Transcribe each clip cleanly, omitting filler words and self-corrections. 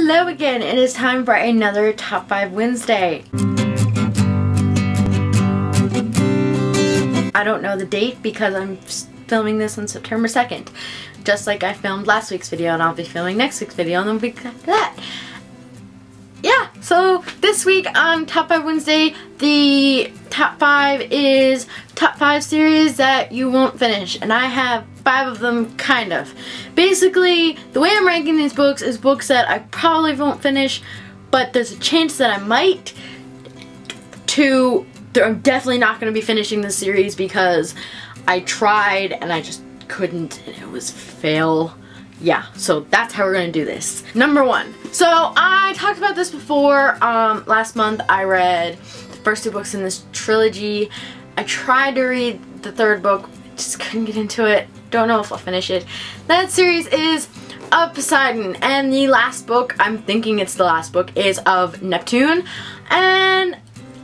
Hello again, it is time for another Top 5 Wednesday. I don't know the date because I'm filming this on September 2nd. Just like I filmed last week's video, and I'll be filming next week's video and the week after that. Yeah, so this week on Top 5 Wednesday, the top 5 is top 5 series that you won't finish, and I have 5 of them, kind of. Basically, the way I'm ranking these books is books that I probably won't finish, but there's a chance that I might, I'm definitely not going to be finishing this series because I tried and I just couldn't, and it was fail. Yeah, so that's how we're going to do this. Number 1. So I talked about this before. Last month I read the first 2 books in this trilogy. I tried to read the 3rd book, just couldn't get into it. Don't know if I'll finish it. That series is of Poseidon, and the last book, I'm thinking it's the last book, is of Neptune, and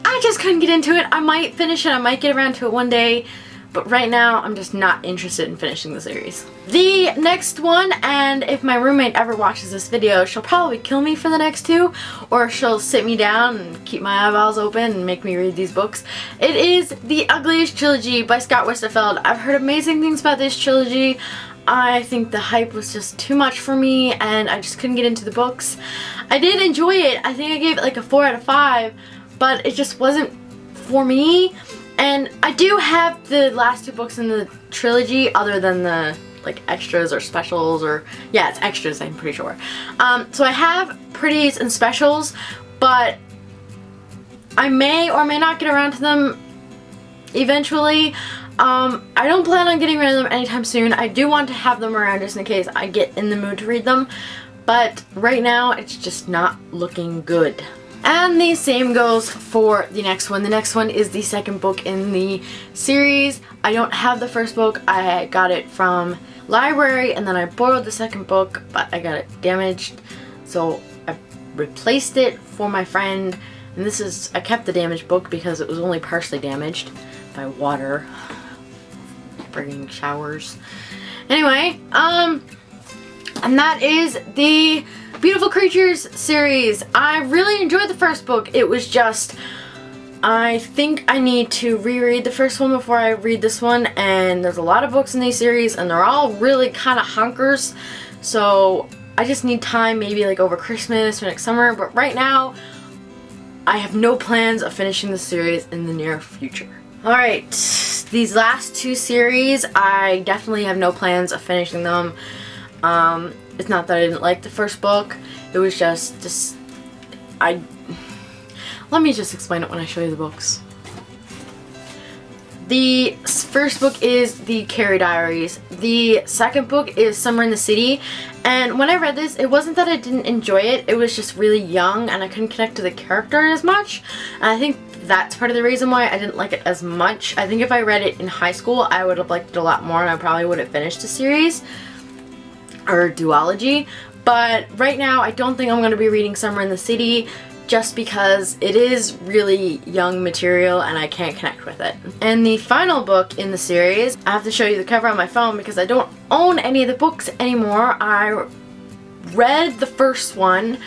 I just couldn't get into it. I might finish it, I might get around to it one day, but right now I'm just not interested in finishing the series. The next one, and if my roommate ever watches this video, she'll probably kill me for the next 2, or she'll sit me down and keep my eyeballs open and make me read these books. It is The Ugliest Trilogy by Scott Westerfeld. I've heard amazing things about this trilogy. I think the hype was just too much for me and I just couldn't get into the books. I did enjoy it. I think I gave it like a 4 out of 5, but it just wasn't for me. And I do have the last 2 books in the trilogy, other than the like extras or specials, or yeah, it's extras, I'm pretty sure. So I have pretties and specials, but I may or may not get around to them eventually. I don't plan on getting rid of them anytime soon. I do want to have them around just in case I get in the mood to read them, but right now it's just not looking good. And the same goes for the next one. The next one is the 2nd book in the series. I don't have the 1st book. I got it from library and then I borrowed the 2nd book, but I got it damaged. So I replaced it for my friend. And this is, I kept the damaged book because it was only partially damaged by water. Bringing showers. Anyway, and that is the Beautiful Creatures series. I really enjoyed the 1st book. It was just, I think I need to reread the 1st one before I read this one, and there's a lot of books in these series and they're all really kind of hunkers, so I just need time, maybe like over Christmas or next summer, but right now I have no plans of finishing the series in the near future. Alright, these last 2 series, I definitely have no plans of finishing them. It's not that I didn't like the 1st book, it was just let me just explain it when I show you the books. The 1st book is the Carrie Diaries. The 2nd book is Summer in the City, and when I read this, it wasn't that I didn't enjoy it, it was just really young and I couldn't connect to the character as much, and I think that's part of the reason why I didn't like it as much. I think if I read it in high school, I would have liked it a lot more and I probably would have finished the series, or duology, but right now I don't think I'm going to be reading Summer in the City just because it is really young material and I can't connect with it. And the final book in the series, I have to show you the cover on my phone because I don't own any of the books anymore. I read the 1st one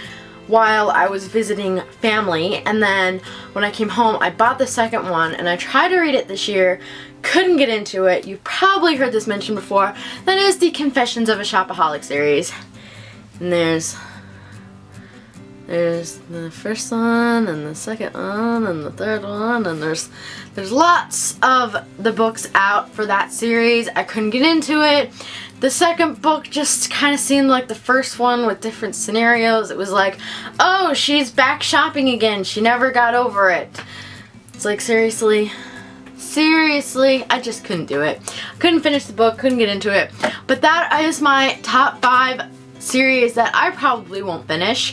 while I was visiting family, and then when I came home I bought the 2nd one and I tried to read it this year, couldn't get into it. You've probably heard this mentioned before. That is the Confessions of a Shopaholic series. And there's the 1st one and the 2nd one and the 3rd one, and there's lots of the books out for that series. I couldn't get into it. The 2nd book just kind of seemed like the 1st one with different scenarios. It was like, oh, she's back shopping again. She never got over it. It's like, seriously? Seriously? I just couldn't do it. Couldn't finish the book, couldn't get into it. But that is my top 5 series that I probably won't finish.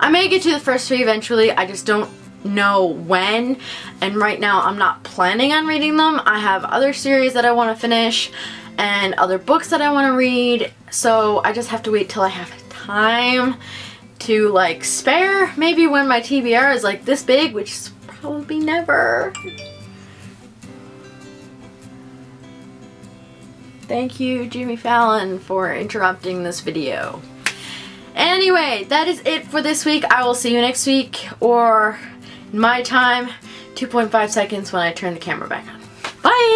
I may get to the first 3 eventually, I just don't know when, and right now I'm not planning on reading them. I have other series that I want to finish and other books that I want to read, so I just have to wait till I have time to like spare, maybe when my TBR is like this big, which is probably never. Thank you, Jimmy Fallon, for interrupting this video. Anyway, that is it for this week. I will see you next week, or in my time, 2.5 seconds when I turn the camera back on. Bye!